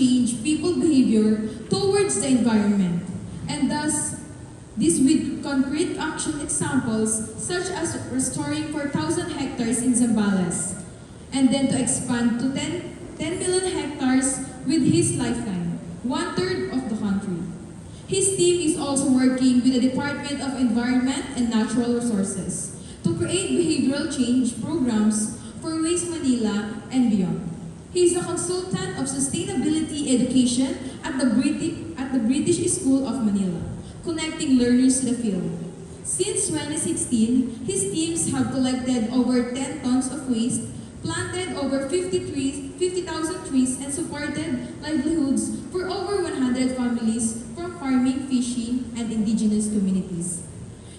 change people's behavior towards the environment, and thus, this with concrete action examples such as restoring 4,000 hectares in Zambales, and then to expand to 10 million hectares with his lifetime, one-third of the country. His team is also working with the Department of Environment and Natural Resources to create behavioral change programs for Waste Manila and beyond. He is a consultant of sustainability education at the British School of Manila, connecting learners to the field. Since 2016, his teams have collected over 10 tons of waste, planted over 50,000 trees, and supported livelihoods for over 100 families from farming, fishing, and indigenous communities.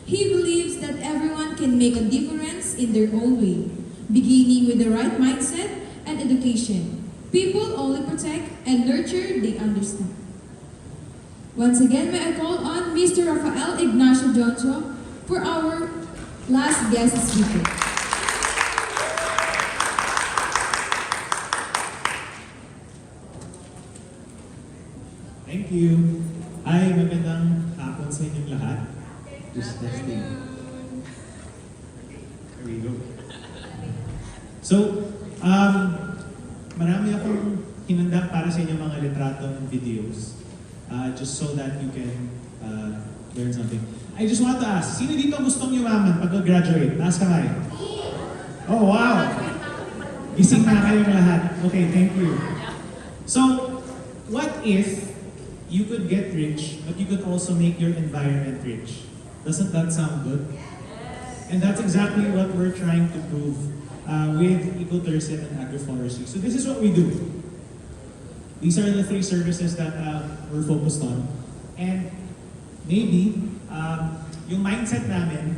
He believes that everyone can make a difference in their own way, beginning with the right mindset and education. People only protect and nurture they understand. Once again, may I call on Mr. Rafael Ignacio Joncho for our last guest speaker. Thank you. Ay, magandang hapon sa inyong lahat. Just testing. There we go. So, marami akong hinanda para sa inyong mga litratong videos. Just so that you can learn something. I just want to ask, sino dito gustong yumaman pag graduate? Taas kamay. Oh, wow! Gising na kayong lahat. Okay, thank you. So, what if you could get rich, but you could also make your environment rich? Doesn't that sound good? And that's exactly what we're trying to prove with ecotourism and agroforestry. So this is what we do. These are the 3 services that we're focused on. And maybe yung mindset namin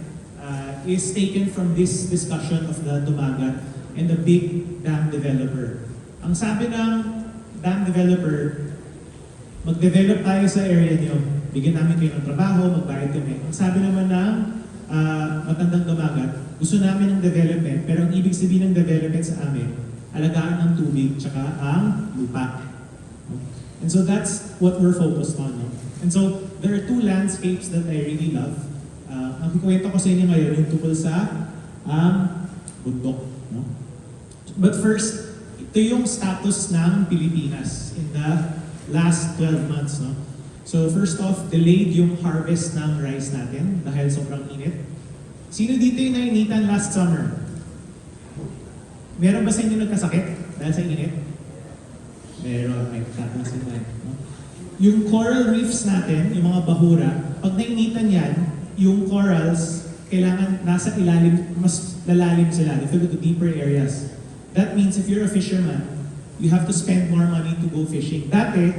is taken from this discussion of the Dumagat and the big dam developer. Ang sabi ng dam developer, mag-develop tayo sa area niyo, bigyan namin kayo ng trabaho, magbayad kami. Ang sabi naman ng matandang Dumagat, gusto namin ng development, pero ang ibig sabihin ng development sa amin, alagaan ng tubig, tsaka ang lupa. And so that's what we're focused on. No? And so there are 2 landscapes that I really love. Ang kikwento ko sa inyo ngayon, yung tungkol sa bundok. No? But first, ito yung status ng Pilipinas in the last 12 months. No? So first off, delayed yung harvest ng rice natin dahil sobrang init. Sino dito yung nainitan last summer? Meron ba sa inyo nagkasakit dahil sa init? Meron, may tatansin na. No? Yung coral reefs natin, yung mga bahura, pag nainitan yan, yung corals, kailangan nasa ilalim, mas lalalim sila. They go to deeper areas. That means if you're a fisherman, you have to spend more money to go fishing. Dati,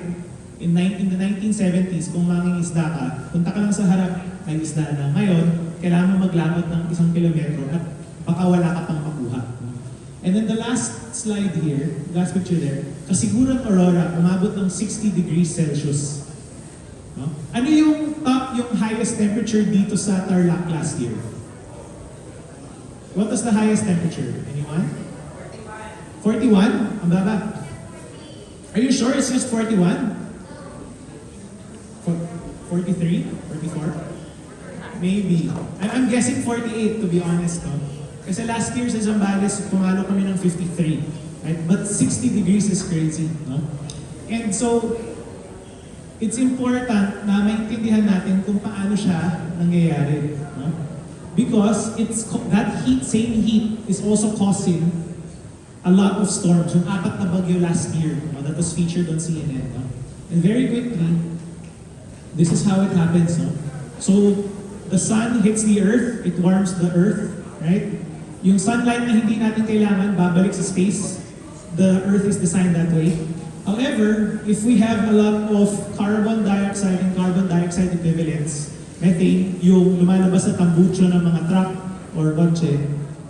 in the 1970s, kung mangingisda ka, punta ka lang sa harap, may isda na. Ngayon, kailangan mo maglakad ng 1 kilometro at baka wala ka pang makuha. And then the last slide here, last picture there, kasigurang aurora, umabot ng 60 degrees Celsius. No? Ano yung highest temperature dito sa Tarlac last year? What was the highest temperature? Anyone? 41? Ang baba. Are you sure it's just 41? 43? 44? Maybe. I'm guessing 48 to be honest. No? Kasi last year sa Zambales, pumalo kami ng 53. Right? But 60 degrees is crazy. No? And so, it's important na maintindihan natin kung paano siya nangyayari. No? Because that same heat is also causing a lot of storms. Yung 4 na bagyo last year, no, that was featured on CNN. No? And very quickly, this is how it happens. No? So, the sun hits the earth, it warms the earth, right? Yung sunlight na hindi natin kailangan, babalik sa space. The earth is designed that way. However, if we have a lot of carbon dioxide and carbon dioxide equivalents, methane, yung lumalabas sa tambucho ng mga truck or kotse,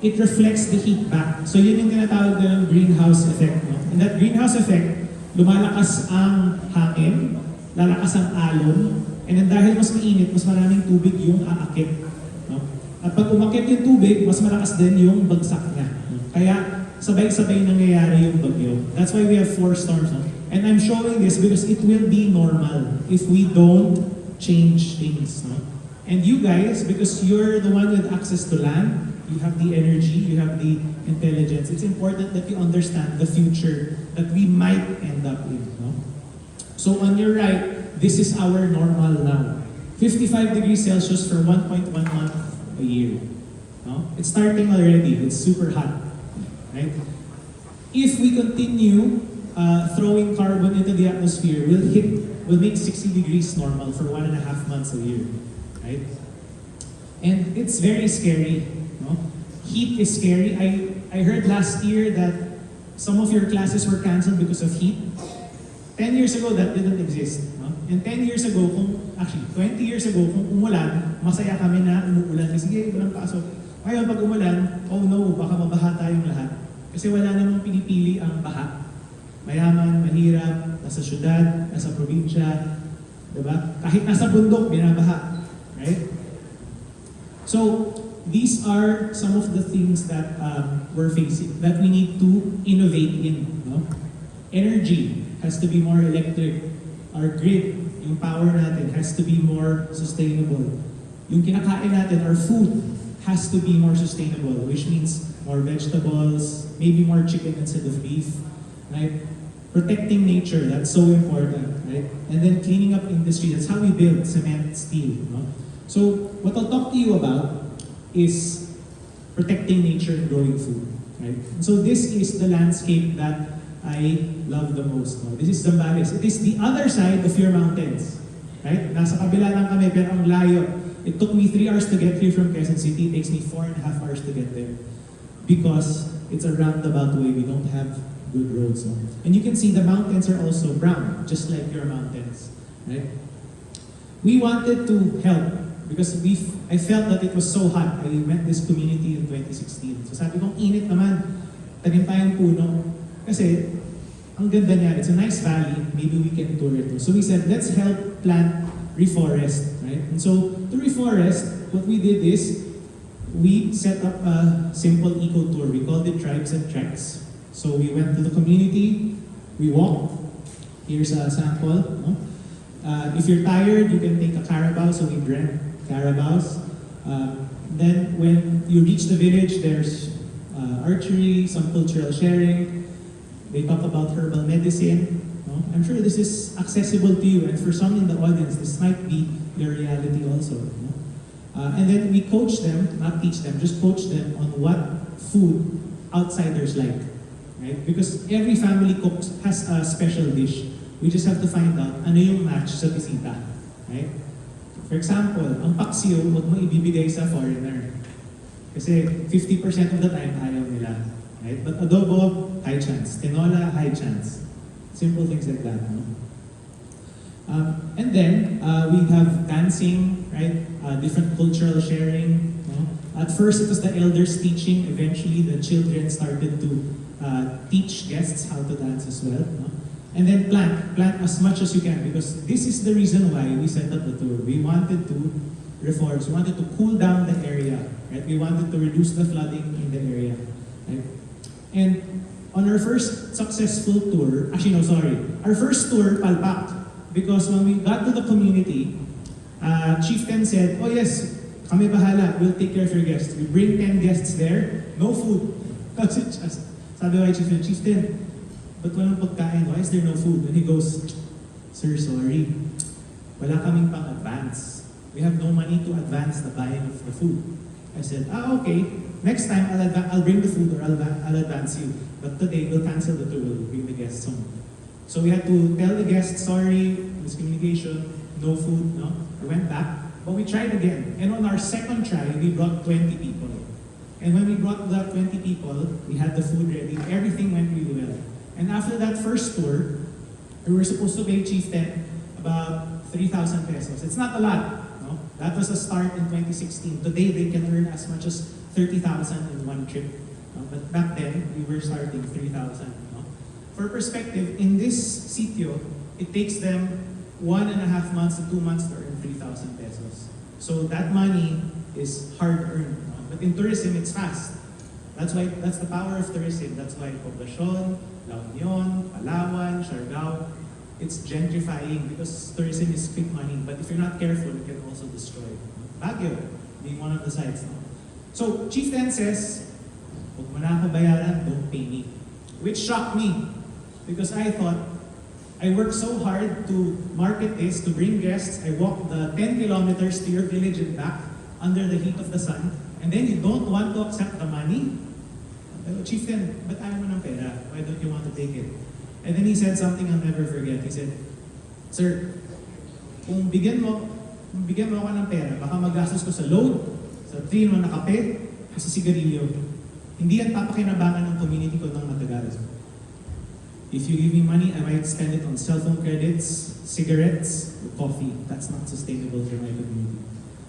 it reflects the heat back. So yun yung tinatawag ng greenhouse effect. No? In that greenhouse effect, lumalakas ang hangin, lalakas ang alon, and then dahil mas mainit, mas maraming tubig yung aakit. No? At pag umakit yung tubig, mas malakas din yung bagsak niya. No? Kaya sabay-sabay nangyayari yung bagyo. That's why we have 4 storms. No? And I'm showing this because it will be normal if we don't change things. No? And you guys, because you're the one with access to land, you have the energy, you have the intelligence, it's important that you understand the future that we might end up in. No? So on your right, this is our normal now. 55 degrees Celsius for 1.1 month a year. No? It's starting already, it's super hot. Right? If we continue throwing carbon into the atmosphere, we'll make 60 degrees normal for 1.5 months a year. Right? And it's very scary. No? Heat is scary. I heard last year that some of your classes were canceled because of heat. 10 years ago, that didn't exist. No? And 10 years ago, 20 years ago, kung umulan, masaya kami na umuulan. Sige, walang pasok. Ngayon, pag umulan, oh no, baka mabaha tayong lahat. Kasi wala namang pinipili ang baha. Mayaman, mahirap, nasa syudad, nasa probinsya, diba? Kahit nasa bundok, binabaha. Right? So, these are some of the things that we're facing, that we need to innovate in. No? Energy has to be more electric. Our grid, yung power natin, has to be more sustainable. Yung kinakain natin, our food, has to be more sustainable, which means more vegetables, maybe more chicken instead of beef, right? Protecting nature, that's so important, right? And then cleaning up industry, that's how we build cement, steel. No? So what I'll talk to you about is protecting nature and growing food, right? And so this is the landscape that I love the most. No? This is Zambales. It is the other side of your mountains, right? Nasa kabila lang kami, pero ang layo. It took me 3 hours to get here from Quezon City. It takes me 4.5 hours to get there because it's a roundabout way. We don't have good roads. No? And you can see the mountains are also brown, just like your mountains, right? We wanted to help because I felt that it was so hot. I met this community in 2016. So sabi kong, init naman, tagin tayong puno. Kasi, ang ganda niya, it's a nice valley, maybe we can tour it. So we said, let's help plant reforest, right? And so, to reforest, what we did is, we set up a simple eco tour. We called it Tribes and Treks. So we went to the community, we walked. Here's a sample. No? If you're tired, you can take a carabao, so we rent carabaos. Then when you reach the village, there's archery, some cultural sharing. They talk about herbal medicine. No? I'm sure this is accessible to you, and for some in the audience, this might be your reality also. No? And then we coach them, not teach them, just coach them on what food outsiders like. Right? Because every family cooks has a special dish. We just have to find out ano yung match sa bisita. Right? For example, ang paksiw, huwag mo ibibigay sa foreigner. Kasi 50% of the time ayaw nila. Right? But adobo, high chance. Tinola, high chance. Simple things like that. No? And then, we have dancing, right? Different cultural sharing. No? At first, it was the elders teaching. Eventually, the children started to teach guests how to dance as well. No? And then plant as much as you can, because this is the reason why we set up the tour. We wanted to reforest, we wanted to cool down the area, right? We wanted to reduce the flooding in the area, right? And on our first successful tour, our first tour palpak, because when we got to the community, Chieftain said, oh yes, kami bahala, we'll take care of your guests. We bring 10 guests there, no food. That's it just. Sabi ko kay Chieftain, ba't walang pagkain? Why is there no food? And he goes, sir, sorry. Wala kaming pang-advance. We have no money to advance the buying of the food. I said, okay. Next time, I'll bring the food or I'll advance you. But today, we'll cancel the tour. We'll bring the guests home. So we had to tell the guests, sorry, miscommunication, no food, no? I went back, but we tried again. And on our second try, we brought 20 people. And when we brought the 20 people, we had the food ready. Everything went really well. And after that first tour, we were supposed to pay Chieftain about 3,000 pesos. It's not a lot. No? That was the start in 2016. Today, they can earn as much as 30,000 in one trip. But back then, we were starting 3,000. No? For perspective, in this sitio, it takes them 1.5 months to 2 months to earn 3,000 pesos. So that money is hard earned. No? But in tourism, it's fast. That's the power of tourism. That's why Poblacion, La Union, Palawan, Siargao, it's gentrifying because tourism is quick money. But if you're not careful, it can also destroy. Baguio, being one of the sites. No? So, Chieftain says, huwag mo na ako bayaran, don't pay me. Which shocked me because I thought, I worked so hard to market this, to bring guests. I walked the 10 kilometers to your village and back under the heat of the sun. And then you don't want to accept the money? Chieftain, ba't ayaw mo ng pera? Why don't you want to take it? And then he said something I'll never forget. He said, Sir, kung bigyan mo ako ng pera, baka magastos ko sa load, sa 3-in-1 na kape, o sa sigarilyo. Hindi yan papakinabangan ng community ko ng matagal. If you give me money, I might spend it on cell phone credits, cigarettes, or coffee. That's not sustainable for my community.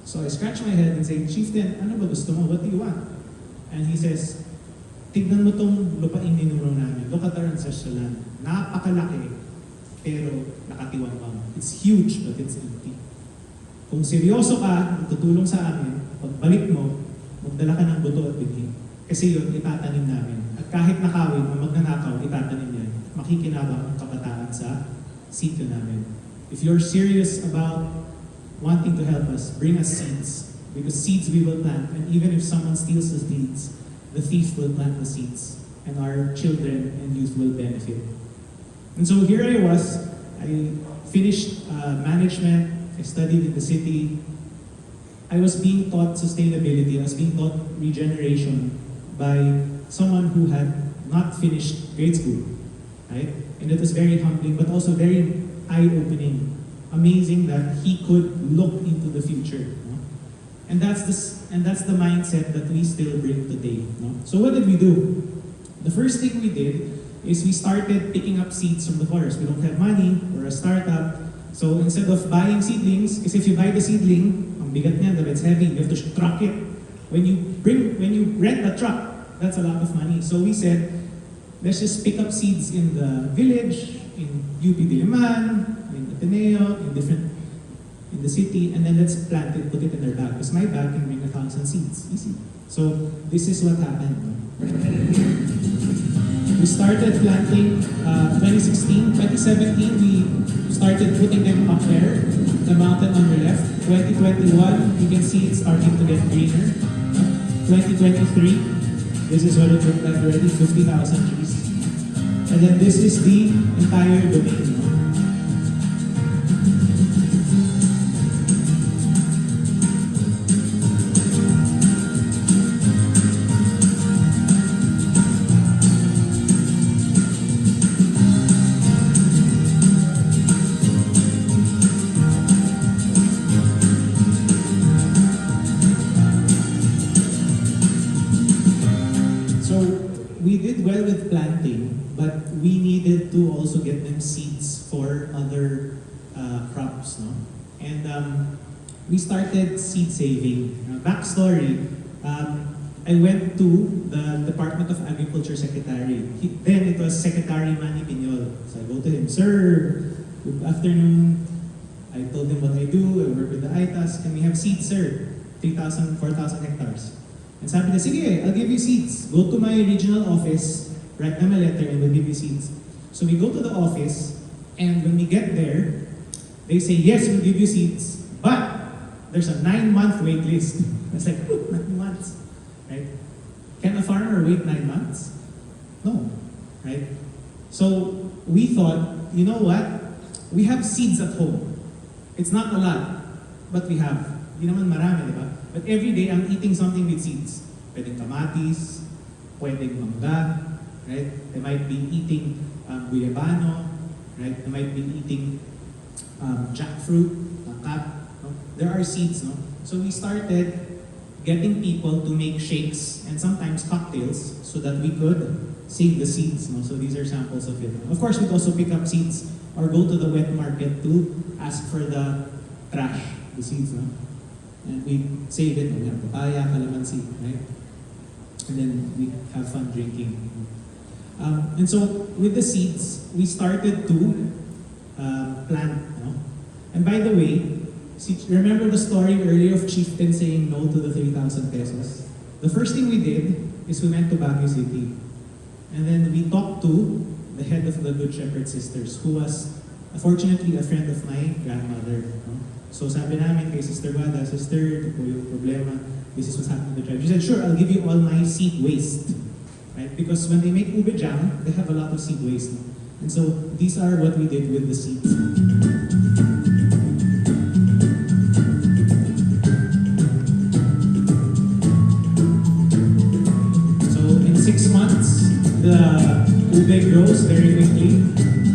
So I scratch my head and say, Chieftain, ano ba gusto mo? What do you want? And he says, tignan mo tong lupain ninuro namin. Look at our ancestral land. Napakalaki, pero nakatiwangwang. It's huge, but it's empty. Kung seryoso ka, tutulong sa amin, pagbalik mo, magdala ka ng buto at bighi. Kasi yun, itatanim namin. At kahit nakawin, na magnanakaw, itatanim yan. Makikinabang ang kabataan sa sityo namin. If you're serious about wanting to help us, bring us seeds. Because seeds we will plant, and even if someone steals the seeds, the thief will plant the seeds, and our children and youth will benefit. And so here I was, I finished management, I studied in the city, I was being taught sustainability, I was being taught regeneration by someone who had not finished grade school, right? And it was very humbling, but also very eye-opening. Amazing that he could look into the future. No? And that's the mindset that we still bring today. No? So what did we do? The first thing we did is we started picking up seeds from the forest. We don't have money, we're a startup. So instead of buying seedlings, because if you buy the seedling, ang bigat niya, that it's heavy, you have to truck it. When you rent a truck, that's a lot of money. So we said, let's just pick up seeds in the village, in UP Diliman, in Ateneo, in the city, and then let's plant it, put it in their bag. Because my bag can bring 1,000 seeds, easy. So this is what happened. We started planting 2016, 2017, we started putting them up there, the mountain on your left. 2021, you can see it's starting to get greener. 2023, this is what it looked like already, 50,000 trees. And then this is the entire domain. We did well with planting, but we needed to also get them seeds for other crops, no? And we started seed saving. Backstory, I went to the Department of Agriculture Secretary. Then it was Secretary Manny Piñol. So I go to him, Sir, good afternoon. I told him what I do, I work with the ITAS. Can we have seeds, sir? 3,000, 4,000 hectares. And sabi niya, sige, I'll give you seeds. Go to my regional office, write them a letter, and we'll give you seeds. So we go to the office, and when we get there, they say, yes, we'll give you seeds, but there's a 9-month wait list. It's like, 9 months, right? Can a farmer wait 9 months? No, right? So we thought, you know what? We have seeds at home. It's not a lot, but we have. Di naman marami, di ba? But every day, I'm eating something with seeds. Pwedeng kamatis, pwedeng mangga, right? They might be eating guyabano, right? They might be eating jackfruit, langka. No? There are seeds, no? So we started getting people to make shakes and sometimes cocktails so that we could save the seeds, no? So these are samples of it. Of course, we'd also pick up seeds or go to the wet market to ask for the trash, the seeds, no? And we save it, we have papaya, calamansi, right? And then we have fun drinking. And so with the seeds, we started to plant. No? And by the way, remember the story earlier of Chieftain saying no to the 3,000 pesos? The first thing we did is we went to Baguio City. And then we talked to the head of the Good Shepherd Sisters, who was fortunately a friend of my grandmother. No? So sabi namin kay Sister Wada, Sister, ito po yung problema. This is what's happening to the tribe. She said, sure, I'll give you all my seed waste. Right? Because when they make ube jam, they have a lot of seed waste. No? And so these are what we did with the seeds. So in 6 months, the ube grows very quickly.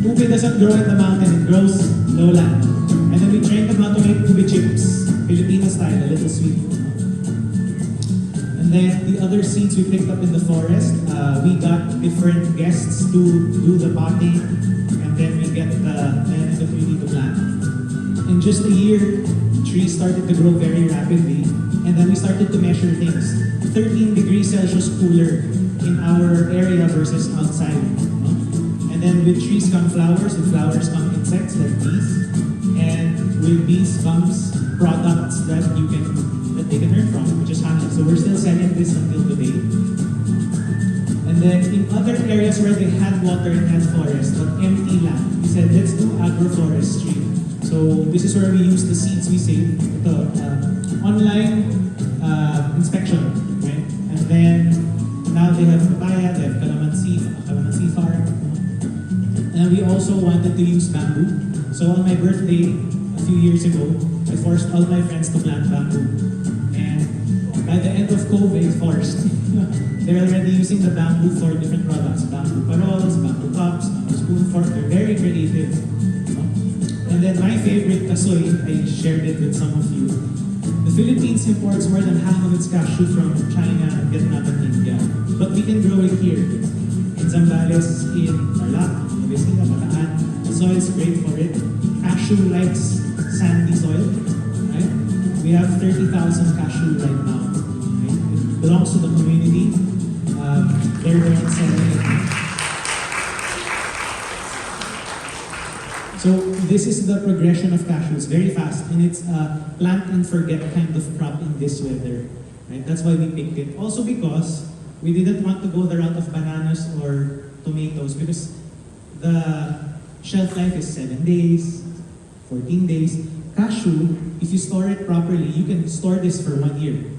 Ube doesn't grow in the mountain, it grows lowland. And then we trained them how to make ube chips, Filipino style, a little sweet. And then the other seeds we picked up in the forest, we got different guests to do the potting, and then we get the benefit we need to plant. In just a year, trees started to grow very rapidly, and then we started to measure things. 13 degrees Celsius cooler in our area versus outside. No? And then with trees come flowers, with flowers come insects like bees, and with bees comes products that they can earn from, which is honey. So we're still selling this until today. And then in other areas where they had water and had forest, but empty land, we said, let's do agroforestry. So this is where we use the seeds we saved, the online inspection, right? And then now they have papaya, they have calamansi farm. And we also wanted to use bamboo. So on my birthday, a few years ago, I forced all my friends to plant bamboo. And by the end of COVID, they're already using the bamboo for different products. Bamboo paroles, bamboo cups, bamboo spoon fork. They're very creative. And then my favorite kasoy, I shared it with some of you. The Philippines imports more than half of its cashew from China, Vietnam, and India. But we can grow it here. In Zambales, in Tarlac, obviously, Bataan. The soil is great for it. Cashew likes sandy soil. Right? We have 30,000 cashew right now. Right? It belongs to the community. They're going to sell it. So this is the progression of cashews, very fast, and it's a plant and forget kind of crop in this weather. Right? That's why we picked it. Also because we didn't want to go the route of bananas or tomatoes because the shelf life is 7 days, 14 days. Cashew, if you store it properly, you can store this for 1 year.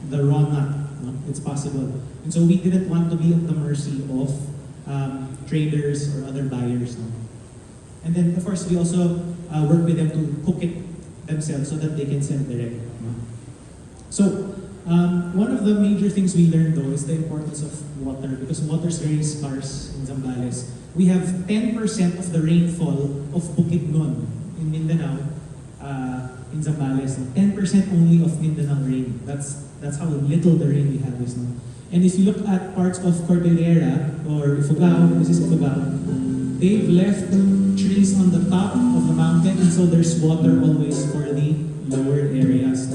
The raw nut, no? It's possible. And so we didn't want to be at the mercy of traders or other buyers. No? And then, of course, we also work with them to cook it themselves so that they can sell direct. No? So, one of the major things we learned though is the importance of water because water is very scarce in Zambales. We have 10% of the rainfall of Bukidnon in Mindanao, in Zambales. 10% only of Mindanao rain. That's how little the rain we have is now. And if you look at parts of Cordillera or Ifugao, this is Ifugao, they've left trees on the top of the mountain and so there's water always for the lower areas.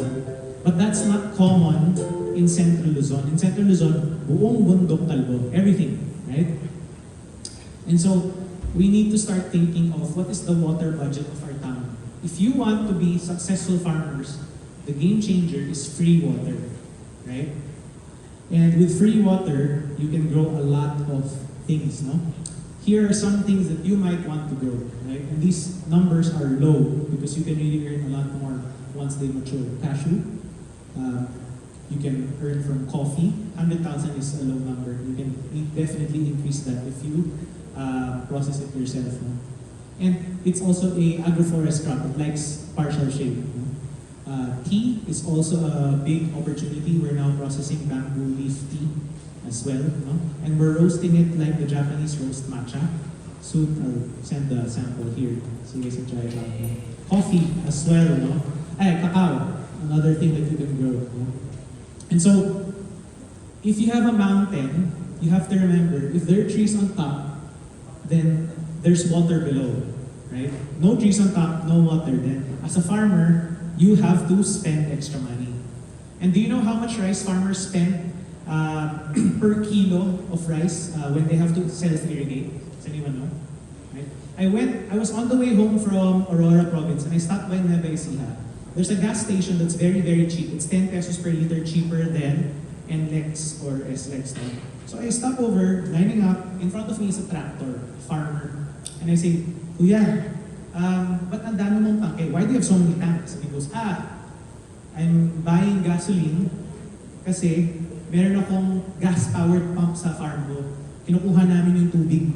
But that's not common in Central Luzon. In Central Luzon, buong bundok talbo, everything, right? And so we need to start thinking of what is the water budget of our town. If you want to be successful farmers, the game changer is free water, right? And with free water, you can grow a lot of things, no? Here are some things that you might want to grow, right? And these numbers are low because you can really earn a lot more once they mature. Cashew, you can earn from coffee. 100,000 is a low number. You can definitely increase that if you process it yourself. No? And it's also a agroforest crop. It likes partial shade. No? Tea is also a big opportunity. We're now processing bamboo leaf tea as well. No? And we're roasting it like the Japanese roast matcha. Soon I'll send the sample here so you guys can try it out. No? Coffee as well. No? Cacao, another thing that you can grow. No? And so, if you have a mountain, you have to remember, if there are trees on top, then there's water below, right? No trees on top, no water. Then, as a farmer, you have to spend extra money. And do you know how much rice farmers spend per kilo of rice when they have to self-irrigate? Does anyone know? Right? I was on the way home from Aurora Province and I stopped by Nueva Ecija. There's a gas station that's very, very cheap. It's 10 pesos per liter cheaper than NLEX or SLEX. No? So I stop over, lining up, in front of me is a tractor, farmer. And I say, Kuya, ba't ang dami mong tangke? Why do you have so many tanks? And he goes, I'm buying gasoline kasi meron akong gas-powered pump sa farm ko. Kinukuha namin yung tubig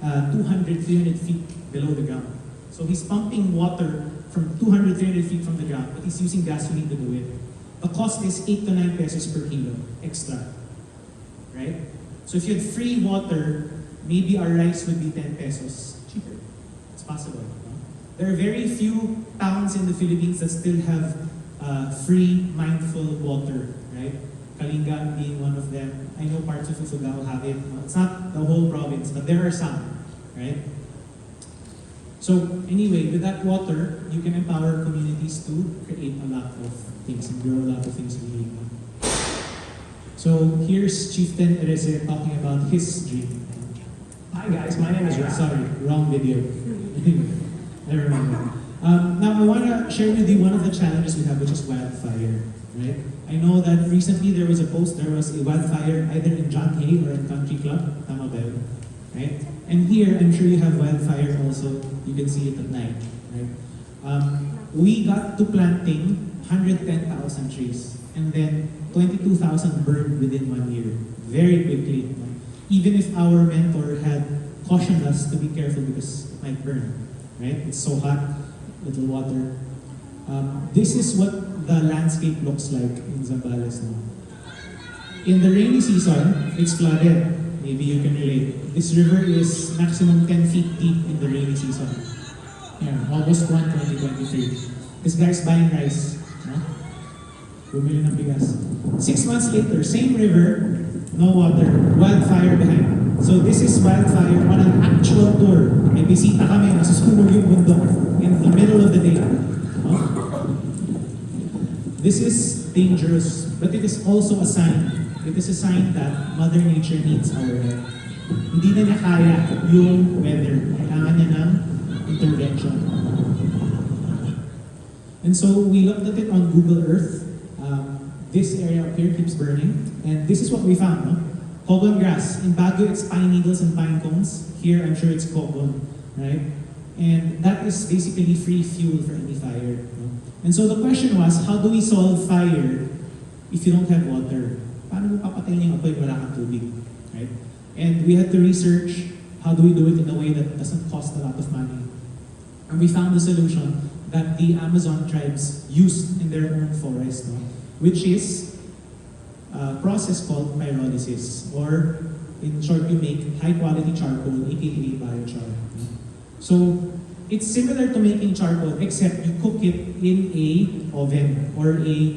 200, 300 feet below the ground. So he's pumping water from 200, 300 feet from the ground, but he's using gasoline to do it. The cost is 8 to 9 pesos per kilo extra. Right? So if you had free water, maybe our rice would be 10 pesos cheaper. It's possible. No? There are very few towns in the Philippines that still have free, mindful water, right? Kalinga being one of them. I know parts of Ifugao have it. It's not the whole province, but there are some, right? So anyway, with that water, you can empower communities to create a lot of things and grow a lot of things really. So here's Chieftain Ereze talking about his dream. Hi guys, my name is Ralph. Sorry, wrong video. Never mind. Now I want to share with you one of the challenges we have, which is wildfire. Right? I know that recently there was a wildfire either in John Hay or in Country Club, tama ba yun? Right? And here, I'm sure you have wildfire also. You can see it at night. Right? We got to planting 110,000 trees, and then 22,000 burned within 1 year, very quickly. Even if our mentor had cautioned us to be careful because it might burn, right? It's so hot, little water. This is what the landscape looks like in Zambales now. In the rainy season, it's flooded. Maybe you can relate. This river is maximum 10 feet deep in the rainy season. Yeah, August 1, 2023. This guy's buying rice. No? Bumili ng bigas. 6 months later, same river, no water, wildfire behind. So this is wildfire on an actual tour. May bisita kami, nasusunog yung bundok in the middle of the day. No? This is dangerous, but it is also a sign. It is a sign that Mother Nature needs our help. Hindi na niya kaya yung weather. Kailangan niya ng intervention. And so we looked at it on Google Earth. This area up here keeps burning. And this is what we found. No? Cogon grass. In Baguio, it's pine needles and pine cones. Here, I'm sure it's cogon. Right? And that is basically free fuel for any fire. No? And so the question was, how do we solve fire if you don't have water? Paano mo papatayin yung apoy wala kang tubig? Right? And we had to research how do we do it in a way that doesn't cost a lot of money. And we found a solution that the Amazon tribes used in their own forest, no? Which is a process called pyrolysis, or in short, you make high-quality charcoal, aka biochar. So it's similar to making charcoal, except you cook it in a oven or a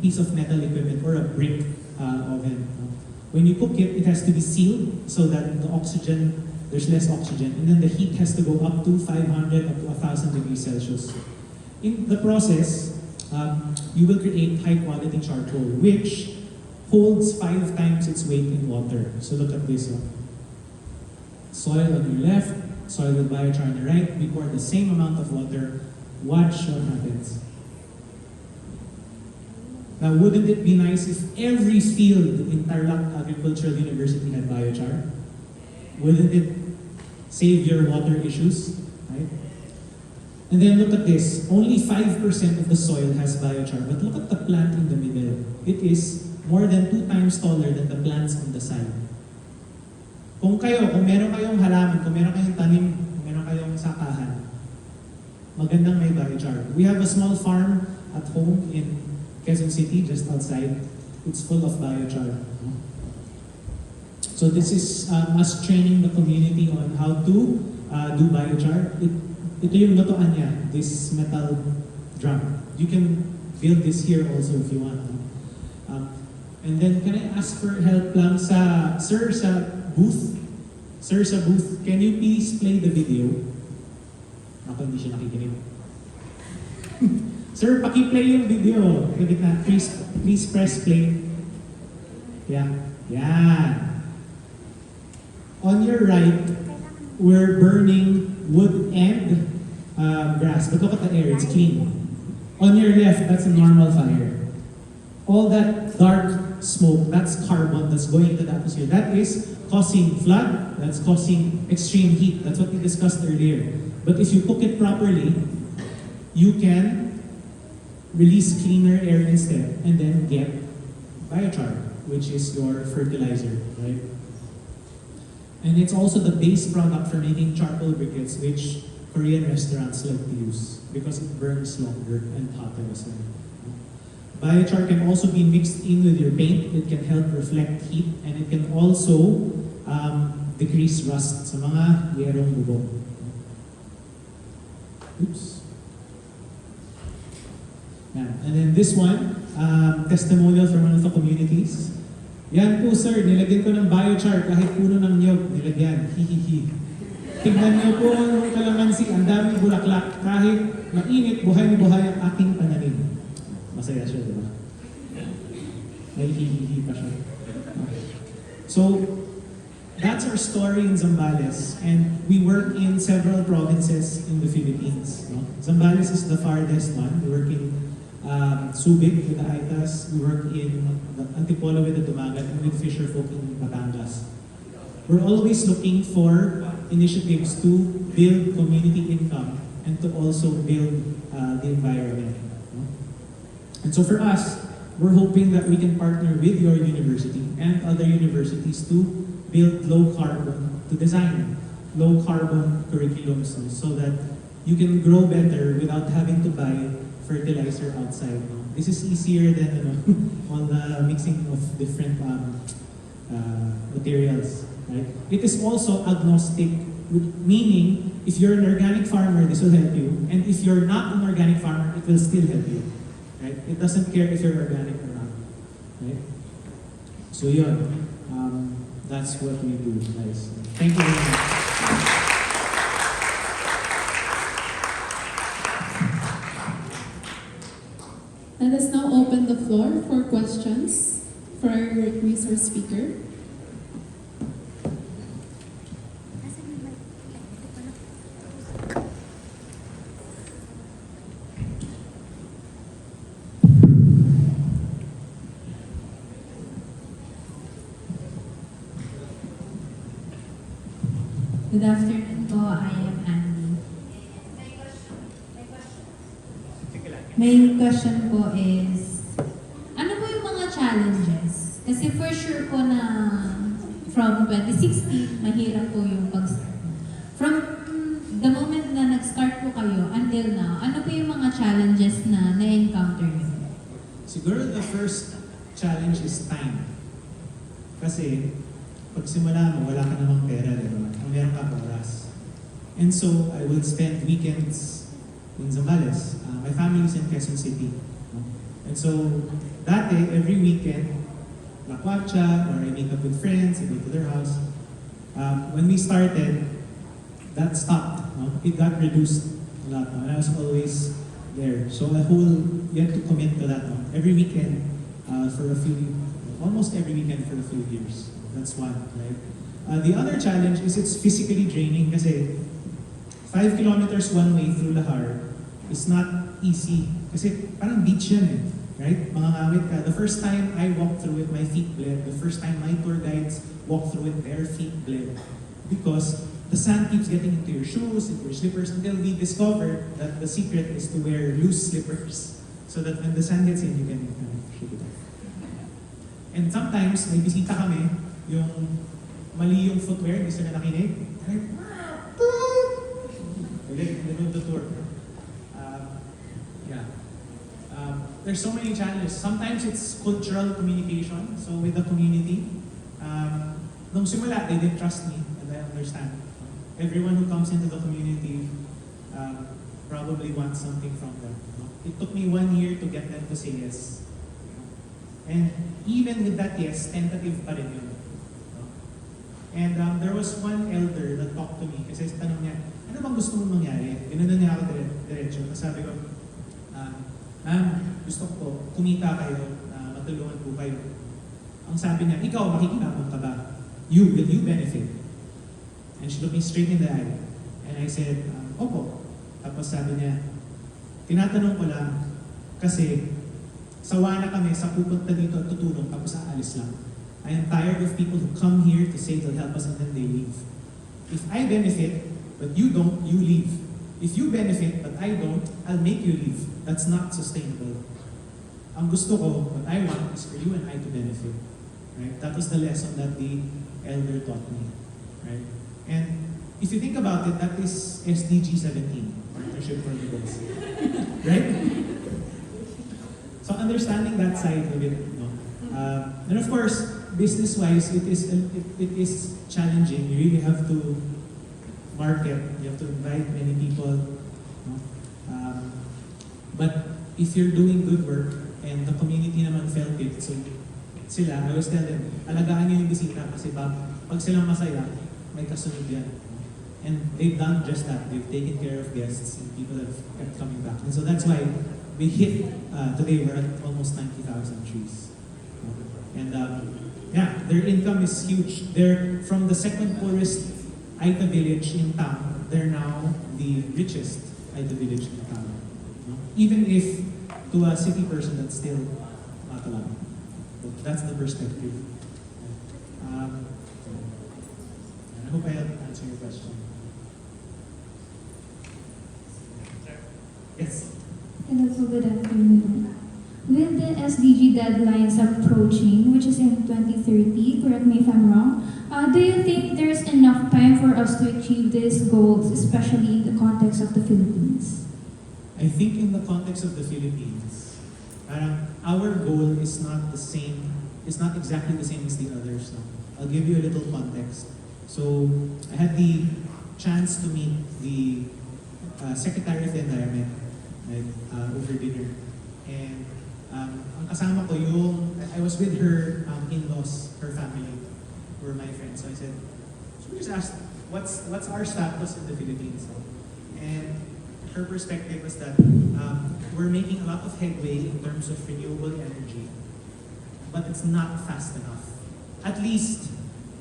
piece of metal equipment or a brick oven. When you cook it, it has to be sealed so that the oxygen, there's less oxygen, and then the heat has to go up to 500 up to 1,000 degrees Celsius. In the process, you will create high-quality charcoal, which holds 5 times its weight in water. So look at this. Soil on your left, soil with biochar on the right. We pour the same amount of water. Watch what happens. Now, wouldn't it be nice if every field in Tarlac Agricultural University had biochar? Wouldn't it save your water issues? Right? And then look at this. Only 5% of the soil has biochar. But look at the plant in the middle. It is more than 2 times taller than the plants on the side. Kung meron kayong halaman, kung meron kayong tanim, kung meron kayong sakahan, magandang may biochar. We have a small farm at home in Quezon City, just outside. It's full of biochar. So this is us training the community on how to do biochar. Ito yung lutuan niya, this metal drum. You can build this here also if you want. And then can I ask for help lang sa Sir sa booth? Sir sa booth, can you please play the video? Ako hindi siya nakikinig. Sir, paki-play yung video. Please press play. Yeah. Yan. On your right, we're burning wood and grass. But look at the air, it's clean. On your left, that's a normal fire. all that dark smoke, that's carbon that's going into the atmosphere. That is causing flood, that's causing extreme heat. That's what we discussed earlier. But if you cook it properly, you can release cleaner air instead and then get biochar, which is your fertilizer, right? And it's also the base product for making charcoal briquettes, which Korean restaurants like to use because it burns longer and hotter as well. Biochar can also be mixed in with your paint. It can help reflect heat and it can also decrease rust sa mga yerong bubong. Oops. Yan. And then this one, testimonial from one of the communities. Yan po sir, nilagyan ko ng biochar kahit puno ng niyog, nilagyan. Hihihi. Tignan niyo po ang kalamansi, ang daming bulaklak. Kahit mainit, buhay na buhay ang aking pananim. Masaya siya, di ba? May hihihi pa siya. So, that's our story in Zambales. And we work in several provinces in the Philippines. No? Zambales is the farthest one. We work in Subic with the Aitas. We work in Antipolo with the Dumagat and with Fisherfolk in Batangas. We're always looking for initiatives to build community income and to also build the environment. No? And so for us, we're hoping that we can partner with your university and other universities to build low carbon, to design low carbon curriculums so that you can grow better without having to buy fertilizer outside. No? This is easier than all the mixing of different materials. Right? It is also agnostic, meaning if you're an organic farmer, this will help you, and if you're not an organic farmer, it will still help you. Right? It doesn't care if you're organic or not. Right? So yun, that's what we do, guys. Thank you very much. Let us now open the floor for questions for our resource speaker. Good afternoon po, I am Andy. May question po is, ano po yung mga challenges? Kasi for sure po na from 2016, mahirap po yung pag-start. From the moment na nag-start po kayo until now, ano po yung mga challenges na na-encounter niyo? Siguro the first challenge is time. Kasi pag simula mo, wala ka namang pera, di ba? Ang meron ka oras. And so, I will spend weekends in Zambales. My family is in Quezon City. No? And so, dati, every weekend, lakwatsa, or I meet up with friends, I go to their house. When we started, that stopped. No? It got reduced a lot. No? And I was always there. So, you have to commit to that. No? Every weekend, almost every weekend for a few years. That's one, right? The other challenge is it's physically draining kasi 5 kilometers one way through Lahar is not easy. Kasi parang beach yan eh, right? Mga ngawit ka. The first time I walked through it, my feet bled. The first time my tour guides walked through it, their feet bled. Because the sand keeps getting into your shoes, into your slippers, until we discovered that the secret is to wear loose slippers. So that when the sand gets in, you can shake it off. And sometimes, may bisita kami, yung mali yung footwear, hindi sila nakinig. Ulit the tour. There's so many challenges. Sometimes it's cultural communication. So with the community, nung simula, they didn't trust me, and I understand. Everyone who comes into the community probably wants something from them. It took me 1 year to get them to say yes. And even with that yes, tentative pa rin yun. And there was one elder that talked to me kasi tanong niya, ano bang gusto mong mangyari? Ginanon niya ako diretso. Tapos sabi ko, gusto ko kumita kayo, matulungan po kayo. Ang sabi niya, ikaw makikinabang ka ba? Will you benefit? And she looked me straight in the eye. And I said, opo. Tapos sabi niya, tinatanong ko lang kasi sawa na kami sa pupunta dito at tutulong tapos aalis lang. I am tired of people who come here to say they'll help us and then they leave. If I benefit, but you don't, you leave. If you benefit, but I don't, I'll make you leave. That's not sustainable. Ang gusto ko, what I want is for you and I to benefit. Right? That was the lesson that the elder taught me. Right? And if you think about it, that is SDG 17, Partnership for the Goals. Right? So understanding that side of it, no? And of course, business-wise, it is challenging. You really have to market. You have to invite many people. No? But if you're doing good work and the community naman felt it, so sila, I always tell them, alagaan niyo yung bisita kasi pag silang masaya, may kasunod yan. And they've done just that. They've taken care of guests and people have kept coming back. And so that's why we hit, today we're at almost 90,000 trees. And yeah, their income is huge. They're from the second poorest Aita village in town. They're now the richest Aita village in town. No? Even if to a city person, that's still not a lot. But that's the perspective. I hope I answered your question. Yes. Hello po, good afternoon. With the SDG deadlines approaching, which is in 2030, correct me if I'm wrong, do you think there's enough time for us to achieve these goals, especially in the context of the Philippines? I think in the context of the Philippines, our goal is not the same, it's not exactly the same as the others. No? I'll give you a little context. So, I had the chance to meet the Secretary of the Environment over dinner. And ang kasama ko yung, I was with her in-laws, her family, were my friends. So I said, so we just asked, what's our status in the Philippines? And her perspective was that we're making a lot of headway in terms of renewable energy, but it's not fast enough. At least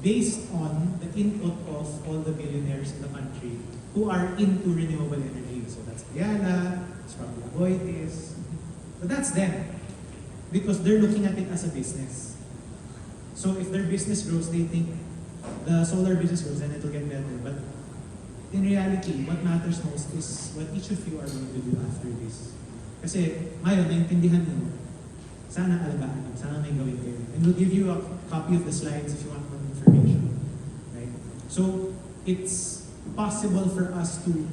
based on the input of all the billionaires in the country who are into renewable energy. So that's Ayala, it's probably Aboitiz, but that's them. Because they're looking at it as a business. So if their business grows, they think the solar business grows and it'll get better. But in reality, what matters most is what each of you are going to do after this. Kasi ngayon, naintindihan nyo, sana alagaan nyo, sana may gawin kayo. And we'll give you a copy of the slides if you want more information. Right? So it's possible for us to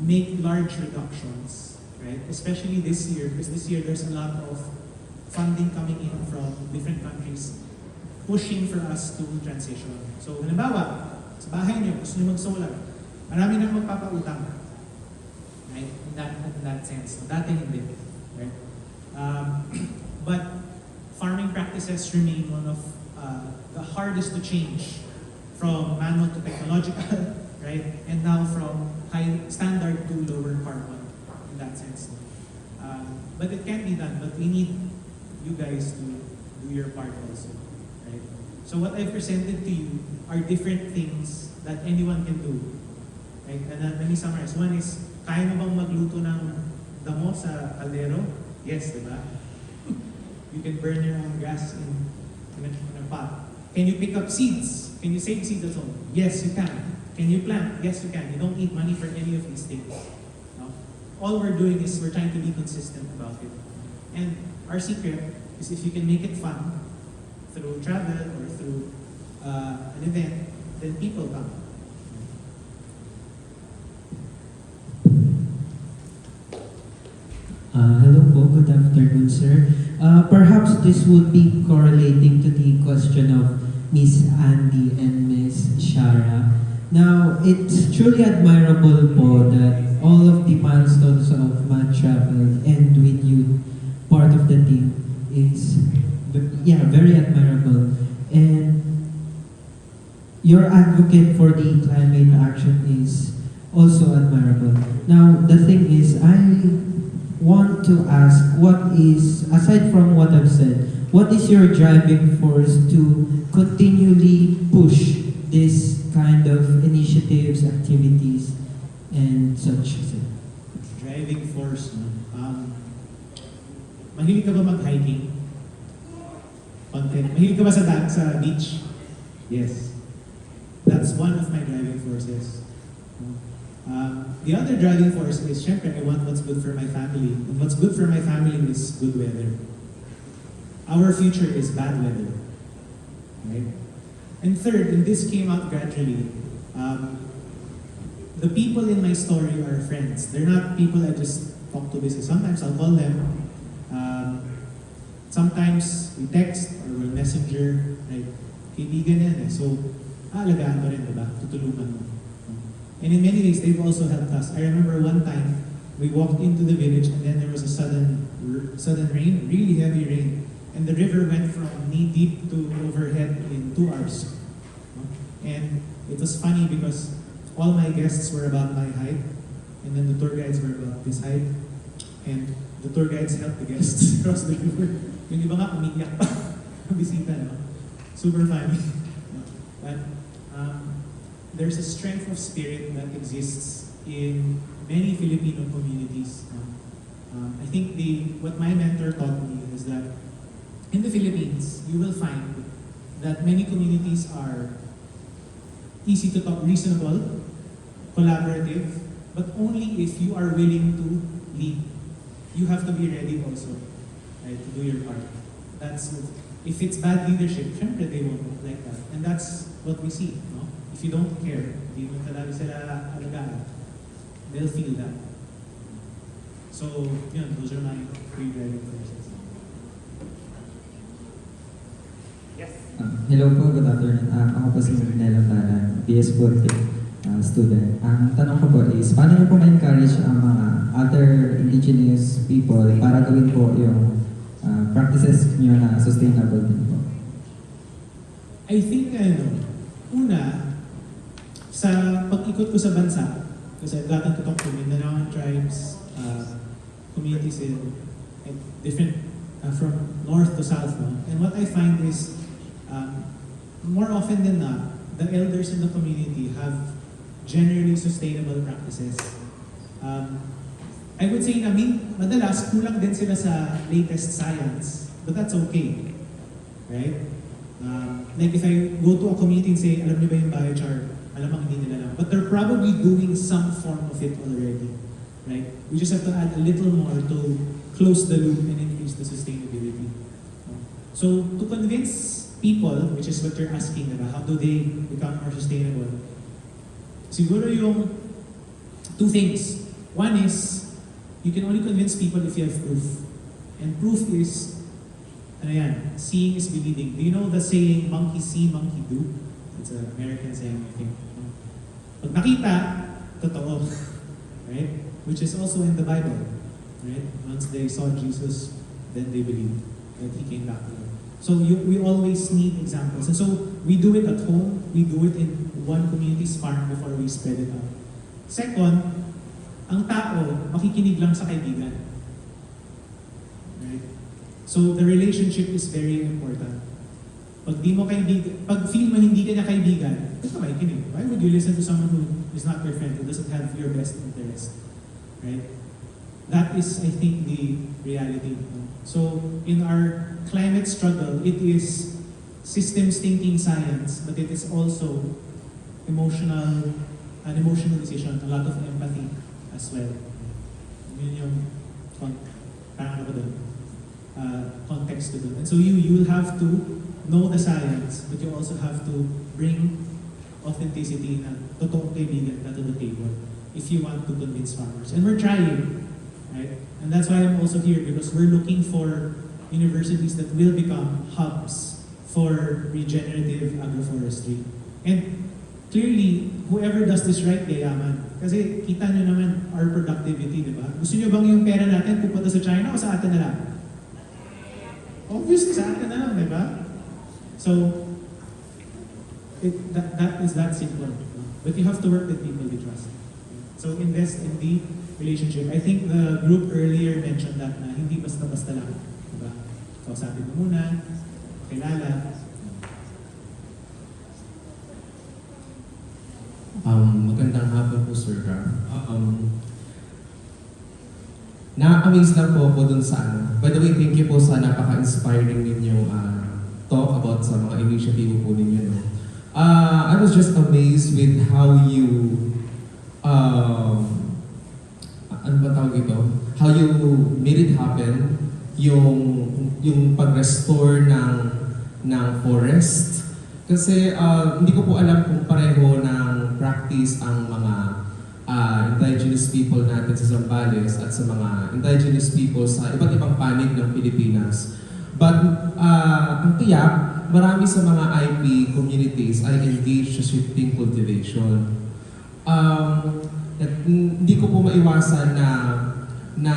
make large reductions, right? Especially this year, because this year there's a lot of funding coming in from different countries pushing for us to transition. So, halimbawa, sa bahay niyo, gusto niyo mag-solar, marami nang magpapautang. Right? In that sense. So, dati hindi. Right? But farming practices remain one of the hardest to change from manual to technological, right? And now from high standard to lower carbon in that sense. But it can be done, but we need you guys to do your part also, right? So what I've presented to you are different things that anyone can do, right? And let me summarize. One is, kaya mo bang magluto ng damo sa kaldero? Yes, di ba? You can burn your own gas in a pot. Can you pick up seeds? Can you save seeds at home? Yes, you can. Can you plant? Yes, you can. You don't need money for any of these things. No? All we're doing is we're trying to be consistent about it. And our secret is if you can make it fun through travel or through an event, then people come. Hello po, good afternoon, sir. Perhaps this would be correlating to the question of Miss Andy and Miss Shara. Now, it's truly admirable po that all of the milestones of Mad Travel and with you, part of the team, is very admirable. And your advocate for the climate action is also admirable. Now, the thing is, I want to ask, what is, aside from what I've said, what is your driving force to continually push this kind of initiatives, activities, and such? Driving force, no? Mahilig ka ba mag-hiking? Content. Mahilig ka ba sa beach? Yes. That's one of my driving forces. The other driving force is, syempre, I want what's good for my family. And what's good for my family is good weather. Our future is bad weather. Right? And third, and this came out gradually, the people in my story are friends. They're not people I just talk to business. Sometimes I'll call them. Sometimes we text or we'll messenger. Like, kaibigan yan eh. So, alagaan mo rin, diba? Tutulungan mo. And in many ways, they've also helped us. I remember one time, we walked into the village and then there was a sudden rain, really heavy rain. And the river went from knee-deep to overhead in 2 hours. And it was funny because all my guests were about my height, and then the tour guides were about this height. And the tour guides helped the guests cross the river. Yung iba nga, umiiyak pa. Bisita, no? Super funny. But there's a strength of spirit that exists in many Filipino communities. I think what my mentor taught me is that in the Philippines, you will find that many communities are easy to talk, reasonable, collaborative, but only if you are willing to lead. You have to be ready also, right, to do your part. If it's bad leadership, syempre they won't like that. And that's what we see, no? If you don't care, hindi mo talaga sila alagaan, they'll feel that. So, yun, those are my 3 driving forces. Hello po, good afternoon. Ako po si Nelo Taran, BS40 student. Ang tanong ko po is, paano niyo po ma-encourage ang mga other indigenous people para gawin po yung practices niyo na sustainable din po? I think, una, sa pag-ikot ko sa bansa, kasi I've gotten to talk to Mindanao tribes, communities in different, from north to south, no? And what I find is, more often than not, the elders in the community have generally sustainable practices. I would say na madalas kulang din sila sa latest science, but that's okay. Right? Like if I go to a community and say, alam niyo ba yung biochar? Alam ang hindi nila lang. But they're probably doing some form of it already. Right? We just have to add a little more to close the loop and increase the sustainability. So to convince people, which is what you're asking, diba? How do they become more sustainable? Siguro yung 2 things. One is, you can only convince people if you have proof. And proof is, seeing is believing. Do you know the saying, monkey see, monkey do? It's an American saying, I think. Pag nakita, totoo. Right? Which is also in the Bible. Right? Once they saw Jesus, then they believed that He came back to them. So we always need examples. And so we do it at home, we do it in one community's farm before we spread it out. Second, ang tao makikinig lang sa kaibigan. Right? So the relationship is very important. Pag feel mo hindi ka niya kaibigan, ba't ka makikinig? Why would you listen to someone who is not your friend, who doesn't have your best interest? Right? That is, I think, the reality. So in our climate struggle, it is systems thinking science, but it is also an emotional decision, a lot of empathy as well. Yun yung context to do. And so you'll have to know the science, but you also have to bring authenticity na totoong kaibigan ka to the table if you want to convince farmers. And we're trying, right? And that's why I'm also here, because we're looking for universities that will become hubs for regenerative agroforestry. And clearly, whoever does this right, yayaman. Kasi kita nyo naman our productivity, di ba? Gusto nyo bang yung pera natin pupunta sa China o sa atin na lang? Obviously, sa atin na lang, di ba? So, that is that simple. But you have to work with people you trust. So invest in the relationship. I think the group earlier mentioned that na hindi basta-basta lang. Diba? Kausapin mo muna, kilala. Magandang hapon po, Sir Graf. na-amaze lang po ako dun sa ano. By the way, thank you po sa napaka-inspiring ninyong talk about sa mga initiative po ninyo. No? I was just amazed with how you ano ba tawag ito? How you made it happen, yung pag-restore ng forest. Kasi hindi ko po alam kung pareho ng practice ang mga indigenous people natin sa Zambales at sa mga indigenous people sa iba't ibang panig ng Pilipinas. But ang tiyak, marami sa mga IP communities ay engaged sa shifting cultivation. At hindi ko po maiwasan na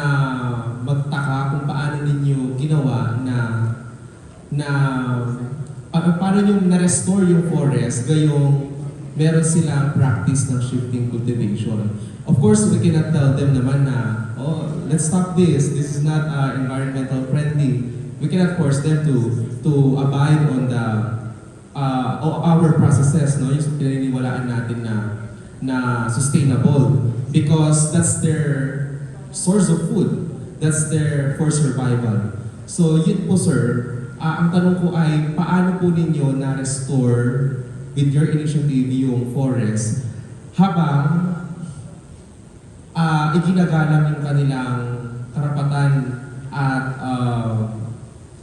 magtaka kung paano ninyo ginawa paano nyo na-restore yung forest gayong meron silang practice ng shifting cultivation. Of course, we cannot tell them naman na, oh, let's stop this. This is not environmental friendly. We cannot force them to abide on the our processes, no? Yung pinaniniwalaan natin na sustainable because that's their source of food. That's their for survival. So yun po sir, ang tanong ko ay paano po ninyo na-restore with your initiative yung forest habang iginagalang yung kanilang karapatan at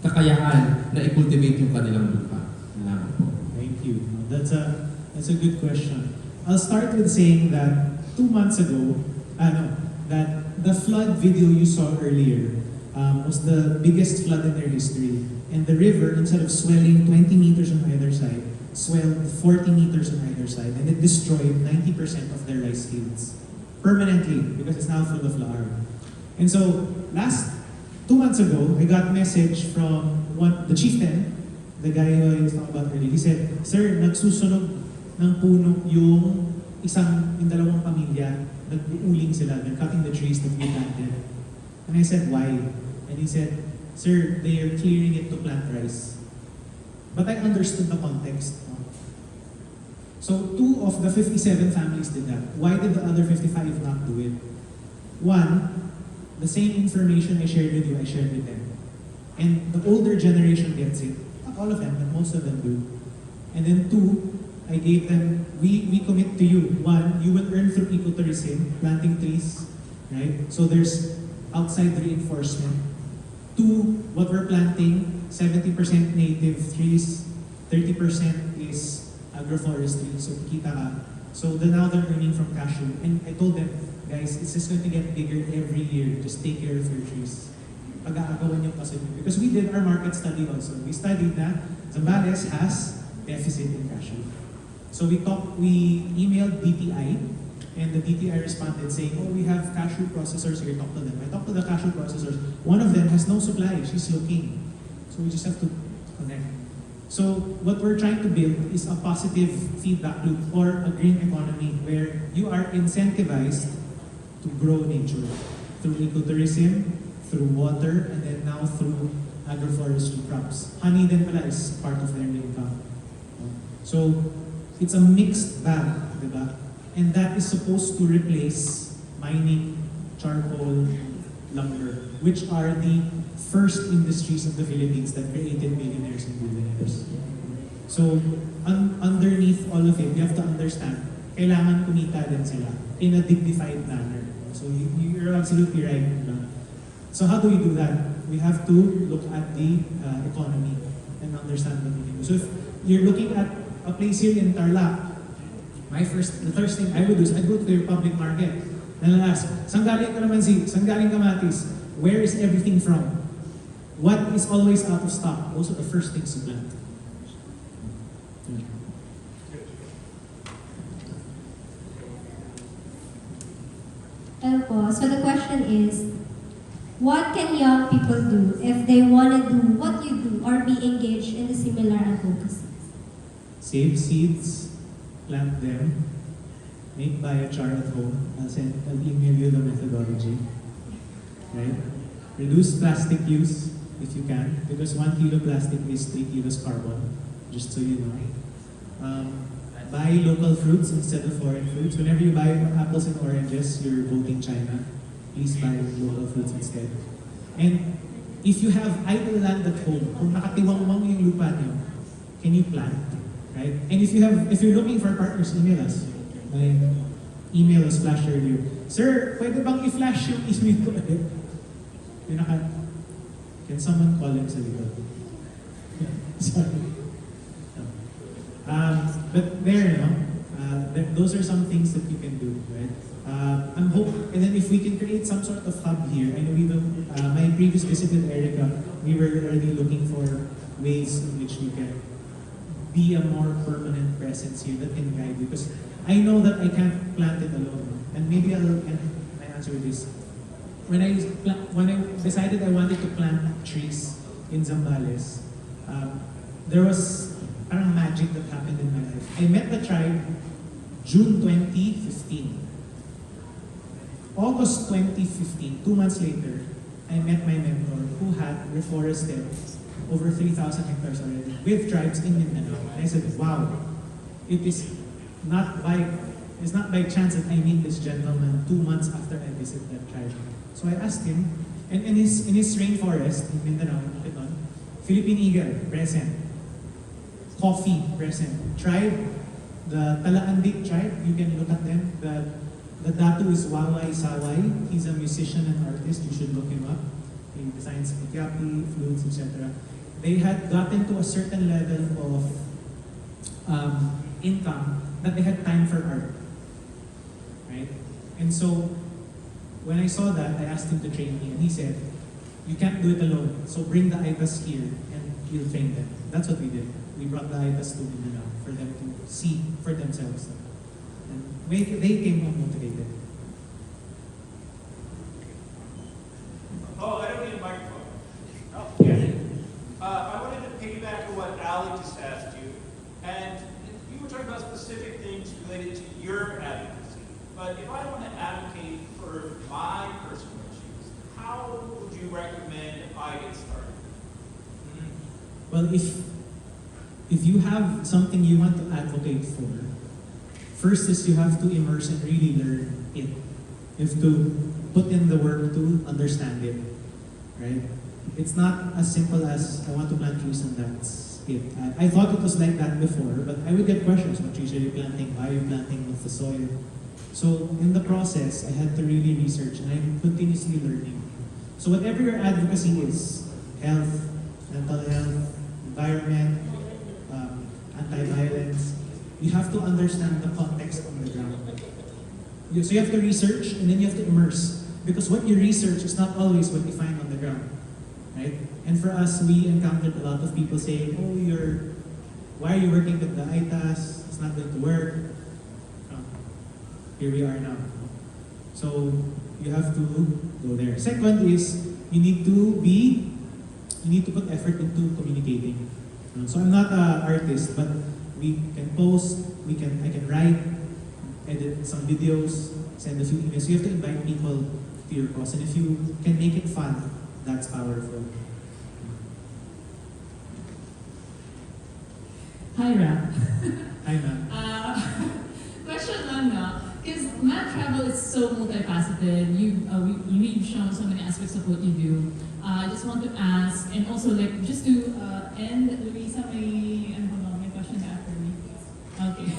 kakayahan na i-cultivate yung kanilang lupa. Salamat po. Thank you. That's a good question. I'll start with saying that 2 months ago, that the flood video you saw earlier was the biggest flood in their history. And the river, instead of swelling 20 meters on either side, swelled 40 meters on either side. And it destroyed 90% of their rice fields. Permanently, because it's now full of flour. And so, 2 months ago, I got a message from the chieftain, the guy who I was talking about earlier. He said, "Sir, nagsusunog ng puno yung dalawang pamilya, nag-uuling sila, they're cutting the trees that we planted." And I said, "Why?" And he said, "Sir, they are clearing it to plant rice." But I understood the context. So 2 of the 57 families did that. Why did the other 55 not do it? 1, the same information I shared with you, I shared with them. And the older generation gets it. Not all of them, but most of them do. And then 2, I gave them, we commit to you. 1, you will earn through ecotourism, planting trees, right? So there's outside reinforcement. 2, what we're planting, 70% native trees, 30% is agroforestry, so kita ka. So now they're earning from cashew. And I told them, guys, it's just going to get bigger every year. Just take care of your trees. Pag-aagawan yung kasi. Because we did our market study also. We studied na Zambales has deficit in cashew. So we emailed DTI, and the DTI responded saying, "Oh, we have cashew processors here, talk to them." I talked to the cashew processors. One of them has no supply, she's looking. So we just have to connect. So what we're trying to build is a positive feedback loop or a green economy where you are incentivized to grow nature through ecotourism, through water, and then now through agroforestry crops. Honey then pala is part of their income. So it's a mixed bag, diba? And that is supposed to replace mining, charcoal, lumber, which are the first industries of the Philippines that created millionaires and billionaires. So underneath all of it, you have to understand, kailangan kumita din sila in a dignified manner. So you're absolutely right. Diba? So how do we do that? We have to look at the economy and understand what we do. So if you're looking at a place here in Tarlac, the first thing I would do is I'd go to the public market and I'll ask, "Saan galing kalamansi? Saan galing kamatis? Where is everything from? What is always out of stock?" Those are the first things to plant. So the question is, what can young people do if they want to do what you do or be engaged in the similar advocacy? Save seeds, plant them, make biochar at home. I'll email you the methodology. Right? Reduce plastic use if you can, because 1 kilo plastic is 3 kilos carbon, just so you know. Buy local fruits instead of foreign fruits. Whenever you buy apples and oranges, you're voting China. please buy local fruits instead. And if you have idle land at home, kung nakatiwangwang yung lupa niyo, can you plant? Right? And if you're looking for partners, email us. My email was flashed earlier. Sir, pwede bang i-flash yung email ko ulit? Can someone call him sa likod? Sorry. But there, those are some things that you can do, right? And then if we can create some sort of hub here, I know my previous visit with Erica, we were already looking for ways in which we can be a more permanent presence here that can guide you. Because I know that I can't plant it alone. And maybe I'll end my answer with this. When I decided I wanted to plant trees in Zambales, there was parang magic that happened in my life. I met the tribe June 2015. August 2015, 2 months later, I met my mentor who had reforested over 3,000 hectares already with tribes in Mindanao. And I said, wow, it's not by chance that I meet this gentleman 2 months after I visit that tribe. So I asked him, and in his rainforest in Mindanao, in Bukidnon, Philippine eagle, present. Coffee, present. Tribe, the Talaandik tribe, you can look at them. The Datu is Waway Saway. He's a musician and artist. You should look him up. He designs pikiapi, flutes, etc. They had gotten to a certain level of income that they had time for art. Right? And so, when I saw that, I asked him to train me, and he said, you can't do it alone, so bring the Aitas here, and you'll train them. That's what we did. We brought the Aitas to Mindanao for them to see for themselves. And they came home motivated. Oh, I don't need a microphone. Oh, yeah. I wanted to piggyback on what Ali just asked you, and you were talking about specific things related to your advocacy. But if I want to advocate for my personal issues, how would you recommend I get started? Well, if you have something you want to advocate for, first is you have to immerse and really learn it. You have to put in the work to understand it, right? It's not as simple as I want to plant trees and that's it. I thought it was like that before, but I would get questions. What trees are you planting? Why are you planting with the soil? So in the process, I had to really research and I'm continuously learning. So whatever your advocacy is, health, mental health, environment, anti-violence, you have to understand the context on the ground. So you have to research and then you have to immerse. Because what you research is not always what you find on the ground. Right? And for us, we encountered a lot of people saying, oh, why are you working with the Aitas? It's not going to work. Here we are now. So you have to go there. Second is, you need to put effort into communicating. So I'm not an artist, but we can post, I can write, edit some videos, send a few emails. You have to invite people to your cause. And if you can make it fun, that's powerful. Hi, Rap. Hi, ma'am. Question lang na, because Mad Travel is so multifaceted. You've shown so many aspects of what you do. I just want to ask, and also like just to end, Luisa, may question after me. Okay.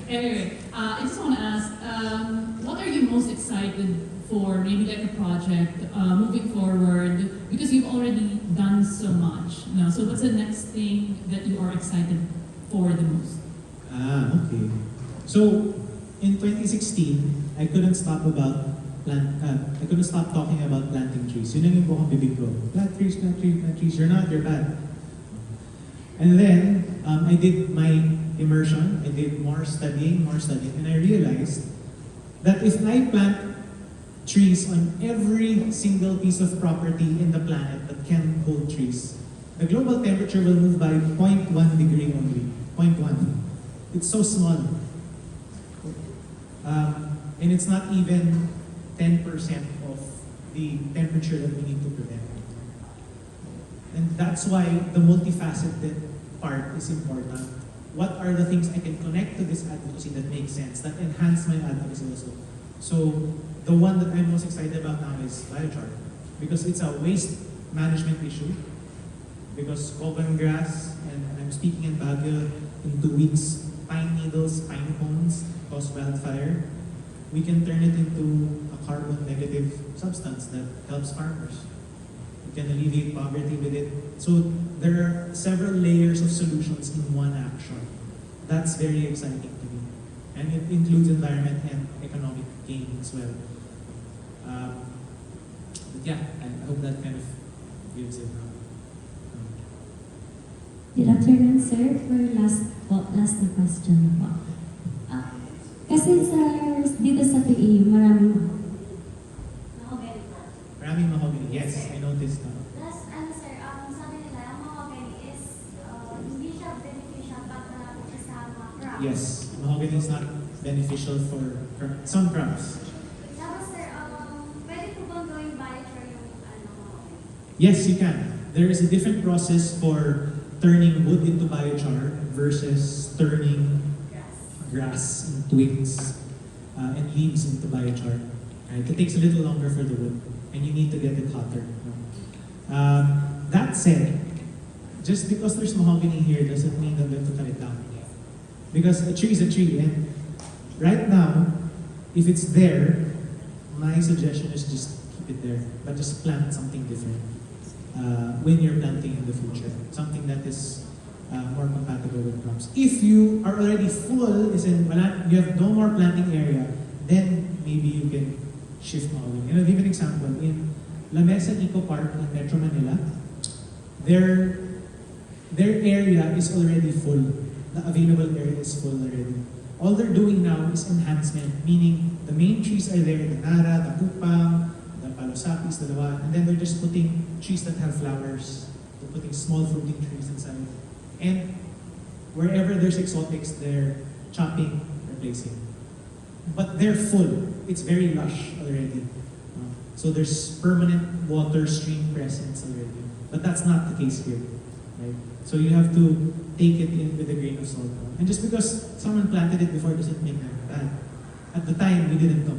Anyway, I just want to ask, what are you most excited for? Maybe like a project moving forward, because you've already done so much. So what's the next thing that you are excited for the most? Okay. So in 2016, I couldn't stop talking about planting trees. Yun lang yung buong bibig ko. Plant trees, plant trees, plant trees. You're not, you're bad. And then I did my immersion. I did more studying, and I realized that if I plant trees on every single piece of property in the planet that can hold trees, the global temperature will move by 0.1 degree only. 0.1. It's so small. And it's not even 10% of the temperature that we need to prevent. And that's why the multifaceted part is important. What are the things I can connect to this advocacy that makes sense, that enhance my advocacy also? So the one that I'm most excited about now is biochar, because it's a waste management issue. Because common grass, and I'm speaking in Baguio in 2 weeks, pine needles, pine cones cause wildfire. We can turn it into a carbon negative substance that helps farmers. We can alleviate poverty with it. So there are several layers of solutions in one action. That's very exciting to me. And it includes environment and economic gain as well. But yeah, I hope that kind of gives it. Good afternoon, sir. For last na question po. Kasi dito sa PAU, maraming mahogany po. Maraming mahogany. Yes, I noticed now. Plus, sir, sabi nila, ang mahogany is hindi siya beneficial pag malapit siya sa mga crops. Yes, mahogany is not beneficial for some crops. Tapos, sir, pwede po bang gawing biochar yung mahogany? Yes, you can. There is a different process for turning wood into biochar versus turning grass and twigs and leaves into biochar. Right? It takes a little longer for the wood, and you need to get it hotter. That said, just because there's mahogany here doesn't mean that we have to cut it down. Because a tree is a tree, and right now, if it's there, my suggestion is just keep it there, but just plant something different when you're planting in the future. Something that is more compatible with crops. If you are already full, you have no more planting area, then maybe you can shift mahogany. And I'll give an example. In La Mesa Eco Park in Metro Manila, their area is already full. The available area is full already. All they're doing now is enhancement, meaning the main trees are there, the Nara, the Kupang, the Palosapis, the Lawa, and then they're just putting trees that have flowers. They're putting small fruiting trees inside. And wherever there's exotics, they're chopping, replacing. But they're full. It's very lush already. So there's permanent water stream presence already. But that's not the case here. Right? So you have to take it in with a grain of salt. And just because someone planted it before doesn't make that bad. At the time, we didn't know.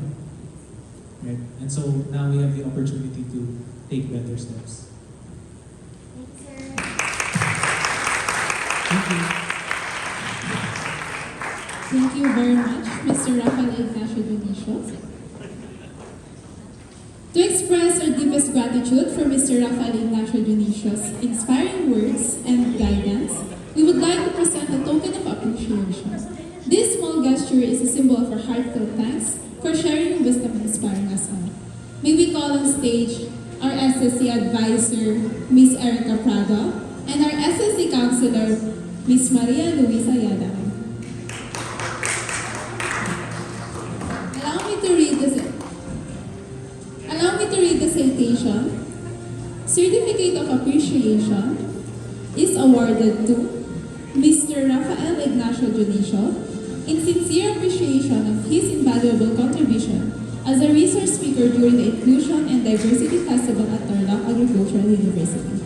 Right? And so now we have the opportunity to take better steps. Thank you, sir. Thank you. Thank you very much, Mr. Rafael Ignacio Dionisio. To express our deepest gratitude for Mr. Rafael Ignacio Dionisio's inspiring words and guidance, we would like to present a token of appreciation. This small gesture is a symbol of our heartfelt thanks for sharing wisdom and inspiring us all. May we call on stage our SSC advisor, Ms. Erica Prado, and our SSC counselor, Ms. Maria Luisa Yada. Allow me to read the citation. Certificate of Appreciation is awarded to Mr. Rafael Ignacio Dionisio in sincere appreciation of his invaluable contribution as a resource speaker during the Inclusion and Diversity Festival at Tarlac Agricultural University.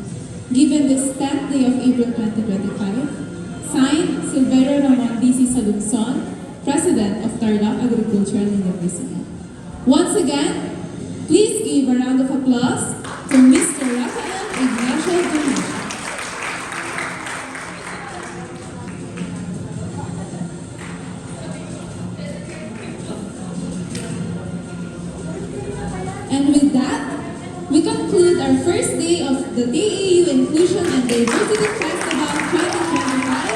Given this 10th day of April 2025, signed Silverio Ramon D.C. Salunson, President of Tarlac Agricultural University. Once again, please give a round of applause to Mr. Rafael Ignacio Dionisio. And with that, we conclude our first day of the TAU Inclusion and Diversity Festival 2025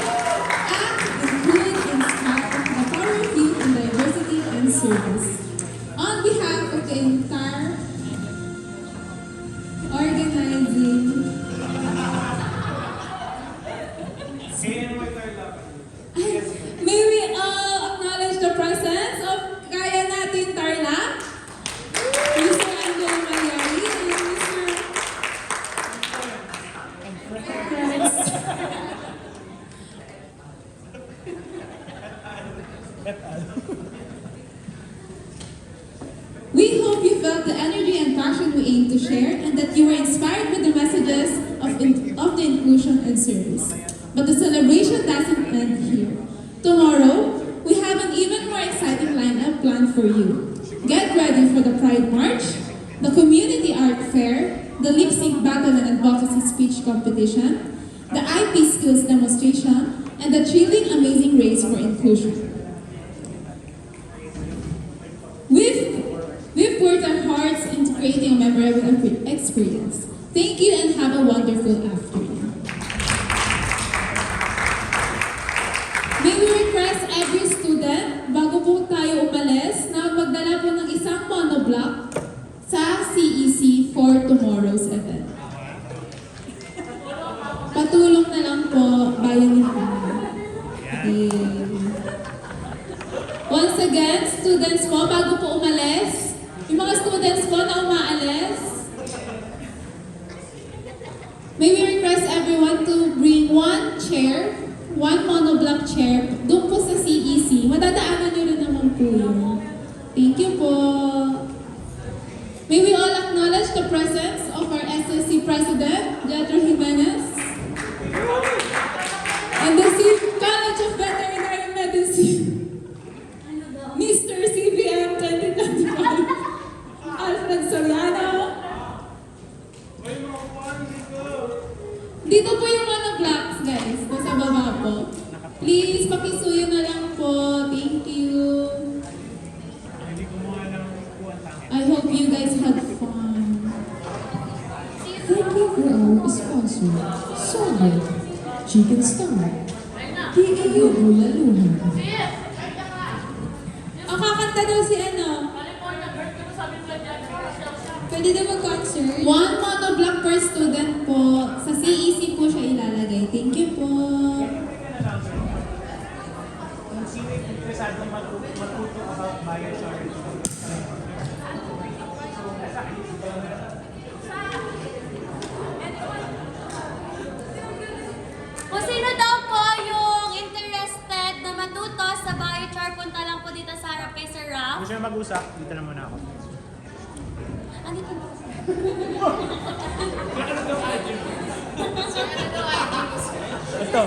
at Include, Inspire, the Power of Youth in Diversity and Service. On behalf of the entire organizing, may we all acknowledge the presence of Kaya Natin Tarlac, Mr. Angelo Mayari, and Mr. We hope you felt the energy and passion we aim to share and that you were inspired with the messages of the inclusion and service. But the celebration doesn't end here. Tomorrow, we have an even more exciting lineup planned for you. Get ready for for the Pride March, the Community Art Fair, the Lip Sync Battle and Advocacy Speech Competition, the IP Skills Demonstration, and the thrilling Amazing Race for Inclusion. We've poured our hearts into creating a memorable experience. Thank you and have a wonderful afternoon. May we request every student, bago po tayo umalis, na magdala po ng isang monoblock sa CEC for tomorrow's event. Patulong na lang po, bayan niyo po. Okay. Once again, students po, bago po umalis, yung mga students po na umaalis, may we request everyone to bring one chair, one monoblock chair, doon po sa CEC. Madadaanan nyo rin naman po yun. Thank you po. May we all acknowledge the presence of our SSC President, Jedro Jimenez, and the College of Veterinary Medicine, Mr. CBM 2025, Alfred Soriano. Dito po yung monoblocks, guys. Nasa baba po. Please, pakisuyo na lang po. Thank you. I hope you guys had fun. Thank you for our sponsor, Sogo, Chicken Stomach, PAU Bulaluhan. Ang kakanta daw si ano? Pwede daw mag-concert? One monoblock per student po. Sa CEC po siya ilalagay. Thank you po. Kung sino yung interesado matuto about biochar. Kung sino daw po yung interested na matuto sa biochar, punta lang po dito sa harap kay Sir Raf. Gusto nyo mag-usap? Dito na muna ako. Andito po. Ito.